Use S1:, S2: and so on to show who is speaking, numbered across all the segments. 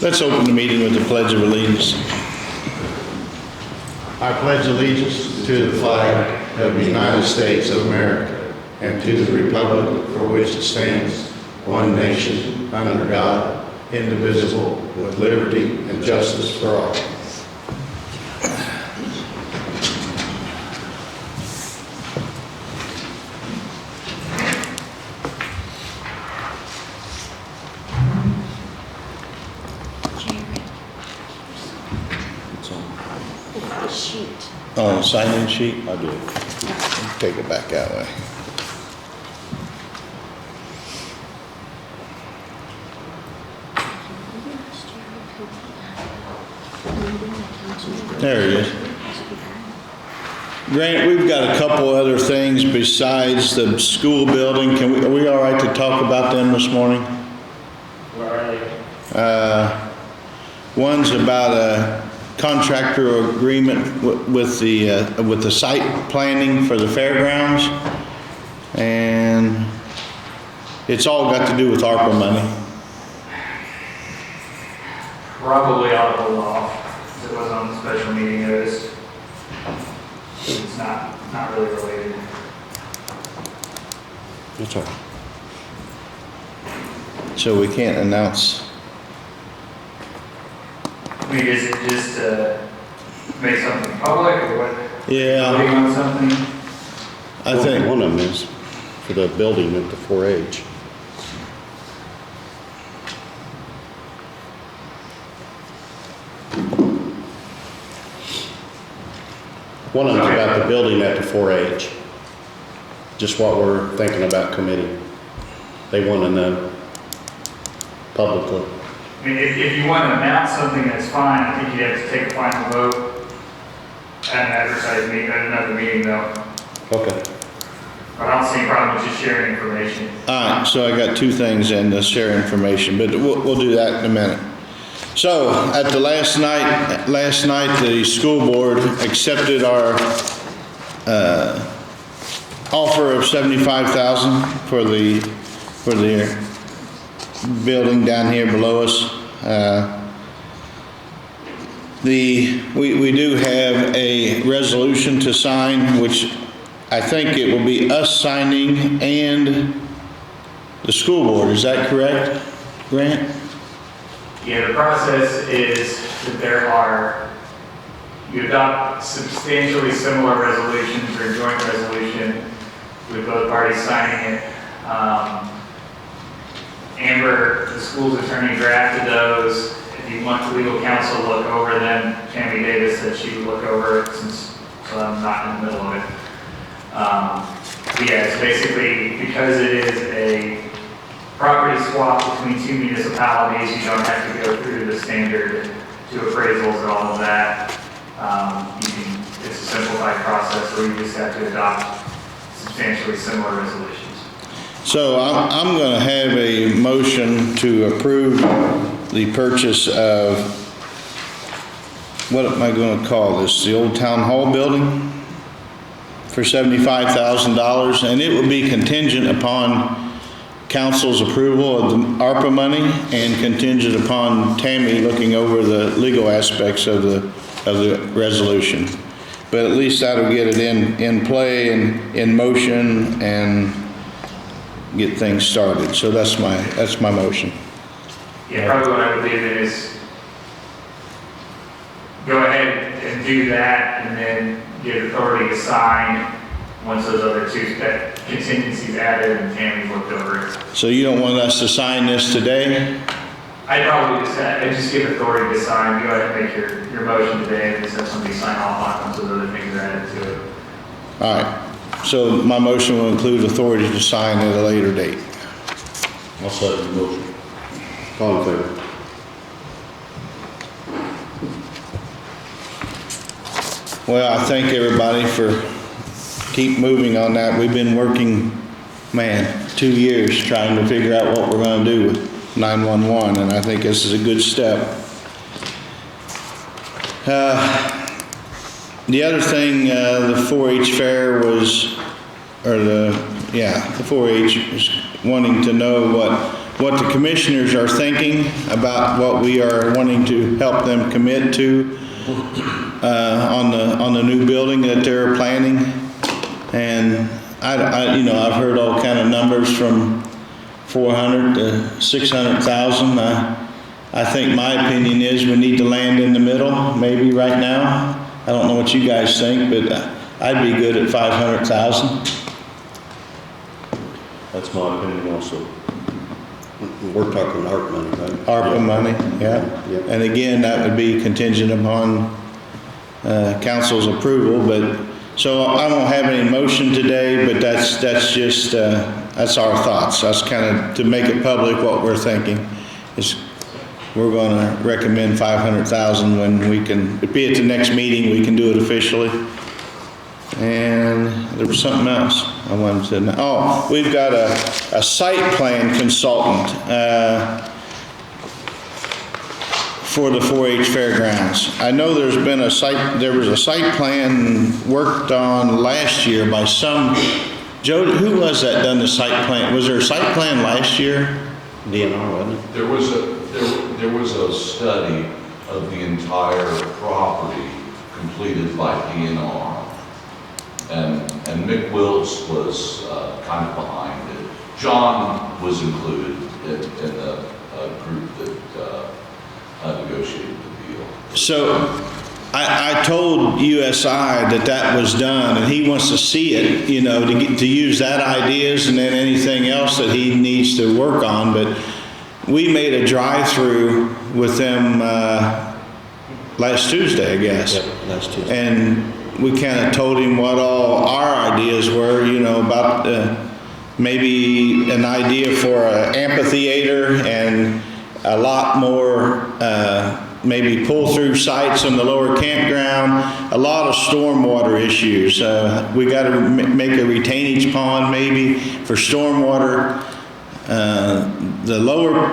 S1: Let's open the meeting with the Pledge of Allegiance.
S2: I pledge allegiance to the flag of the United States of America and to the republic for which it stands, one nation, under God, indivisible, with liberty and justice for all.
S1: Oh, sign-in sheet? I'll do it. Take it back that way. There it is. Grant, we've got a couple other things besides the school building. Are we all right to talk about them this morning?
S3: Where are they?
S1: One's about a contractor agreement with the site planning for the fairgrounds, and it's all got to do with ARPA money.
S3: Probably ought to hold off. It was on the special meeting notice. It's not really related.
S1: That's all right. So we can't announce.
S3: I mean, is it just to make something public or what?
S1: Yeah.
S3: Voting on something?
S1: I think
S4: One of them is for the building at the 4-H. One of them's about the building at the 4-H. Just what we're thinking about committee. They want to know publicly.
S3: I mean, if you want to announce something, that's fine. I think you have to take a final vote at an advertised meeting, at another meeting though.
S4: Okay.
S3: But I don't see any problem with just sharing information.
S1: all right, so I got two things in to share information, but we'll do that in a minute. So at the last night, the school board accepted our offer of $75,000 for the building down here below us. We do have a resolution to sign, which I think it will be us signing and the school board. Is that correct, Grant?
S3: Yeah, the process is that you adopt substantially similar resolutions or joint resolution with both parties signing it. Amber, the school's attorney, drafted those. If you want the legal counsel to look over them, Tammy Davis said she would look over it so I'm not in the middle of it. Yeah, it's basically because it is a property swap between two municipalities, you don't have to go through the standard to appraisals and all of that. It's a simplified process where you just have to adopt substantially similar resolutions.
S1: So I'm going to have a motion to approve the purchase of, what am I going to call this, the old town hall building for $75,000, and it would be contingent upon council's approval of the ARPA money and contingent upon Tammy looking over the legal aspects of the resolution. But at least that'll get it in play and in motion and get things started. So that's my motion.
S3: Yeah, probably what I would do is go ahead and do that and then get authority to sign once those other two contingencies added and Tammy's looked over it.
S1: So you don't want us to sign this today?
S3: I'd just give authority to sign. Go ahead and make your motion today and just have somebody sign off on once those other things are added to it.
S1: All right. So my motion will include authority to sign at a later date.
S4: I'll second the motion. All in favor?
S1: Well, I thank everybody for keep moving on that. We've been working, 2 years trying to figure out what we're going to do with 911, and I think this is a good step. The other thing, the 4-H fair was, the 4-H was wanting to know what the commissioners are thinking about what we are wanting to help them commit to on the new building that they're planning. And I've heard all kind of numbers from 400 to 600,000. I think my opinion is we need to land in the middle, maybe right now. I don't know what you guys think, but I'd be good at 500,000.
S5: That's my opinion also.
S4: We're talking ARPA money, right?
S1: ARPA money, yeah.
S4: Yeah.
S1: And again, that would be contingent upon council's approval, but, so I won't have any motion today, but that's just, that's our thoughts. That's kind of, to make it public, what we're thinking is we're going to recommend 500,000 when we can, it'd be at the next meeting, we can do it officially. And there was something else I wanted to know. Oh, we've got a site plan consultant for the 4-H Fairgrounds. I know there was a site plan worked on last year by some, Joe, who was that done the site plan? Was there a site plan last year?
S4: DNR, wasn't it?
S6: There was a study of the entire property completed by DNR. And Mick Wills was kind of behind it. John was included in the group that negotiated the deal.
S1: So I told USI that was done, and he wants to see it, to use that ideas and then anything else that he needs to work on. But we made a drive-through with them last Tuesday, I guess.
S4: Yep, last Tuesday.
S1: And we kind of told him what all our ideas were, about maybe an idea for an amphitheater and a lot more maybe pull-through sites on the lower campground, a lot of stormwater issues. We got to make a retainage pond maybe for stormwater. The lower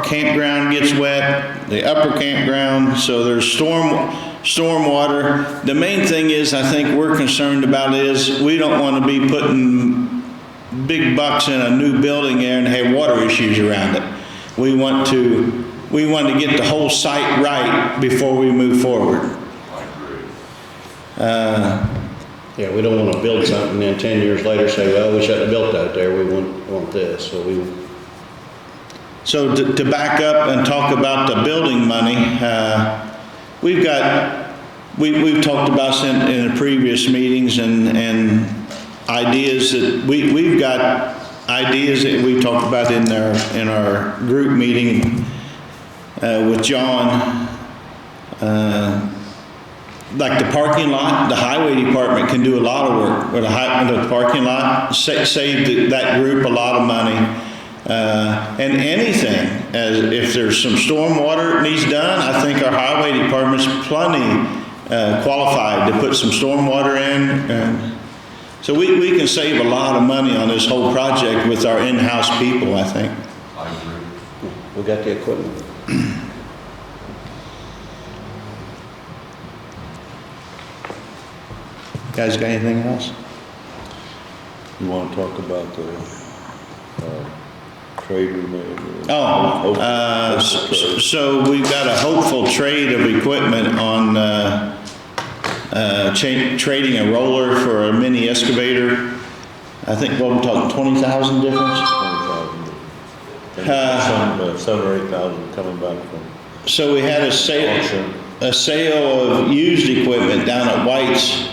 S1: campground gets wet, the upper campground, so there's stormwater. The main thing is, I think we're concerned about is we don't want to be putting big bucks in a new building there and have water issues around it. We want to get the whole site right before we move forward.
S6: I agree.
S4: Yeah, we don't want to build something and then 10 years later say, well, we shouldn't have built that there, we want this,
S1: So to back up and talk about the building money, we've talked about in the previous meetings and ideas that we've got ideas that we talked about in our group meeting with John. Like the parking lot, the highway department can do a lot of work with the parking lot, save that group a lot of money. And anything, if there's some stormwater needs done, I think our highway department's plenty qualified to put some stormwater in. So we can save a lot of money on this whole project with our in-house people, I think.
S6: I agree.
S4: we got the equipment.
S1: Guys got anything else?
S5: You want to talk about the trade we made?
S1: So we've got a hopeful trade of equipment on trading a roller for a mini excavator. I think, what we're talking, 20,000 difference?
S5: 20,000. 7 or 8,000 coming back from.
S1: So we had a sale of used equipment down at White's.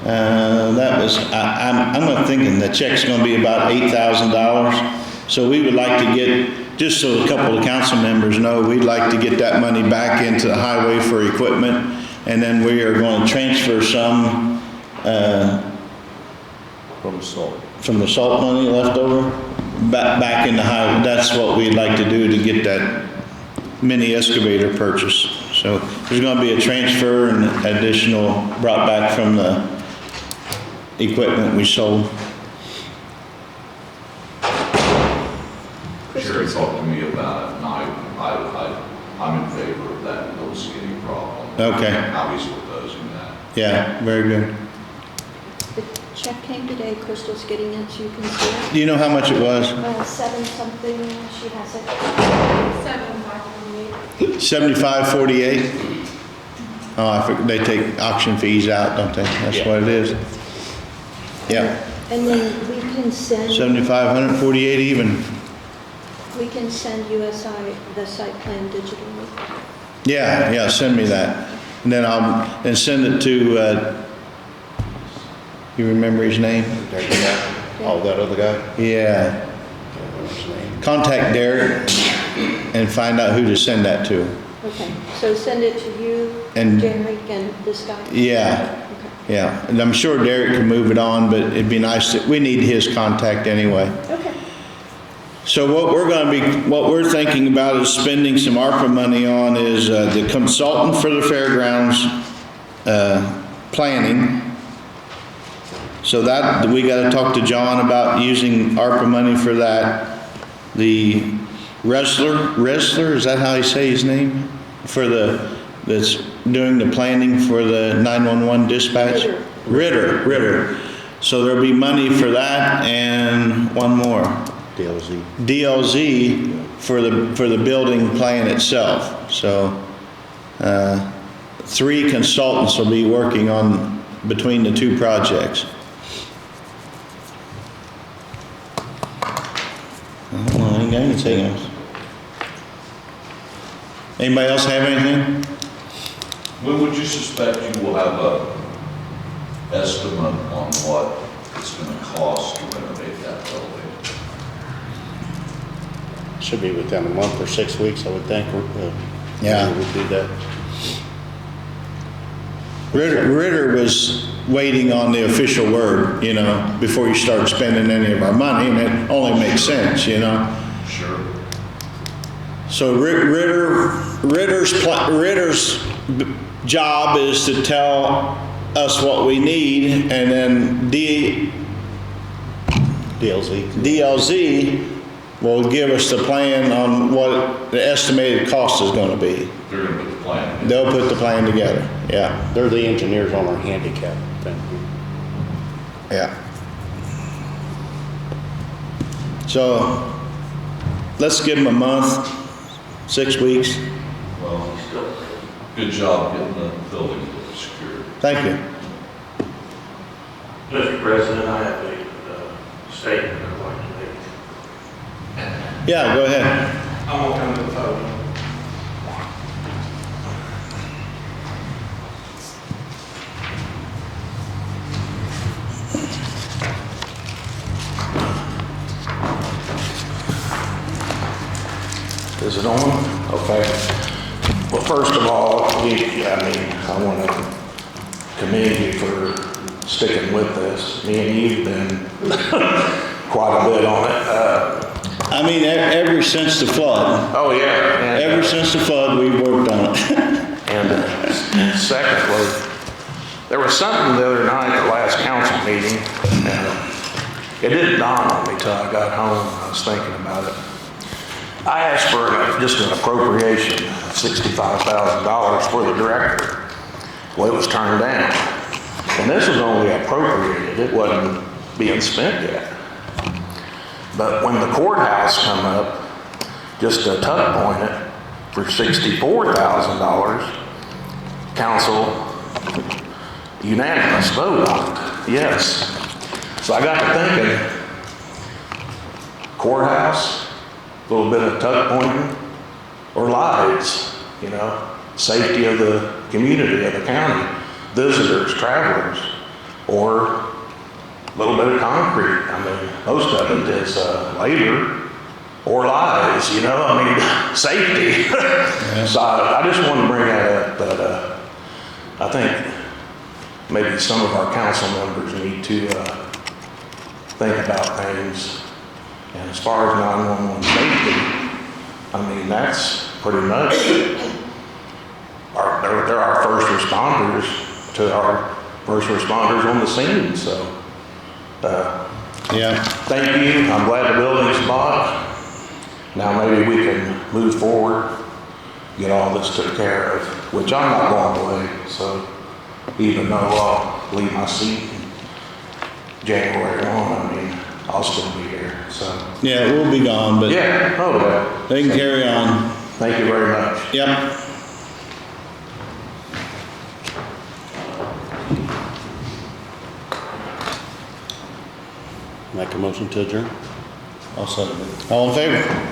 S1: That was, I'm thinking the check's gonna be about $8,000. So we would like to get, just so a couple of council members know, we'd like to get that money back into the highway for equipment. And then we are going to transfer some,
S5: From salt.
S1: from the salt money left over, back in the highway. That's what we'd like to do to get that mini excavator purchase. So there's gonna be a transfer and additional brought back from the equipment we sold.
S6: Sherry talked to me about it, and I'm in favor of that, and don't see any problem.
S1: Okay.
S6: How he's proposing that.
S1: Yeah, very good.
S6: As
S7: check came today, Crystal's getting it, so you can see it.
S1: Do you know how much it was?
S7: 7 something, she has it. 7
S1: $75.48? Oh, I forget, they take auction fees out, don't they? That's
S4: Yeah.
S1: what it is. Yeah,
S7: And then we can send,
S1: $7,548 even.
S7: we can send USI the site plan digitally.
S1: Yeah, send me that. And then and send it to, you remember his name?
S4: Oh, that other guy?
S1: Yeah.
S4: Can't remember his name.
S1: Contact Derek and find out who to send that to.
S7: Okay, so send it to you,
S1: And-
S7: Derek, and this guy?
S1: Yeah,
S7: Okay.
S1: yeah. And I'm sure Derek can move it on, but it'd be nice that, we need his contact anyway.
S7: Okay.
S1: So what we're thinking about is spending some ARPA money on is the consultant for the fairgrounds planning. So that, we got to talk to John about using ARPA money for that. The wrestler, is that how you say his name? That's doing the planning for the 911 dispatch? Ritter. So there'll be money for that and one more. DLZ for the building plan itself. So, 3 consultants will be working on between the 2 projects. I don't know, I ain't got anything else. Anybody else have anything?
S6: When would you suspect you will have a estimate on what it's gonna cost to renovate that building?
S4: Should be within a month or 6 weeks, I would think.
S1: Yeah.
S4: We would do that.
S1: Ritter was waiting on the official word, before you start spending any of our money, and it only makes sense,
S6: Sure.
S1: So Ritter's job is to tell us what we need, and then DLZ will give us the plan on what the estimated cost is going to be.
S6: They're gonna put the plan in.
S1: They'll put the plan together. Yeah,
S4: They're the engineers on our handicap thing.
S1: yeah. So let's give them a month, 6 weeks.
S6: Well, good job getting the building secured.
S1: Thank you.
S8: Mr. President, I have a statement I'd like to make.
S1: Yeah, go ahead.
S8: I'm going to come to the podium. Is it on? Okay. Well, first of all, I want to commend you for sticking with this. Me and you've been quite a bit on it.
S1: I mean, ever since the flood,
S8: Oh, yeah.
S1: ever since the flood, we've worked on it.
S8: And secondly, there was something the other night at the last council meeting, and it didn't dawn on me till I got home and I was thinking about it. I asked for just an appropriation of $65,000 for the director. Well, it was turned down. And this was only appropriated, it wasn't being spent yet. But when the courthouse come up, just to tuck point it, for $64,000, council unanimous vote on it, yes. So I got to thinking, courthouse, a little bit of tuck pointing, or lights, safety of the community, of the county, visitors, travelers, or a little bit of concrete. Most of it is labor or lives, safety. So I just wanted to bring that up, but I think maybe some of our council members need to think about things. And as far as 911 safety, that's pretty much, they're our first responders to our first responders on the scene, so.
S1: Yeah.
S8: Thank you, I'm glad the building's bought. Now maybe we can move forward, get all this took care of, which I'm not going away, so even though I'll leave my seat and January 1, I mean, I'll still be here, so.
S1: Yeah, we'll be gone, but
S8: Yeah, okay.
S1: they can carry on.
S8: Thank you very much.
S1: Yep.
S4: Make a motion to adjourn?
S5: I'll second it.
S1: All in favor?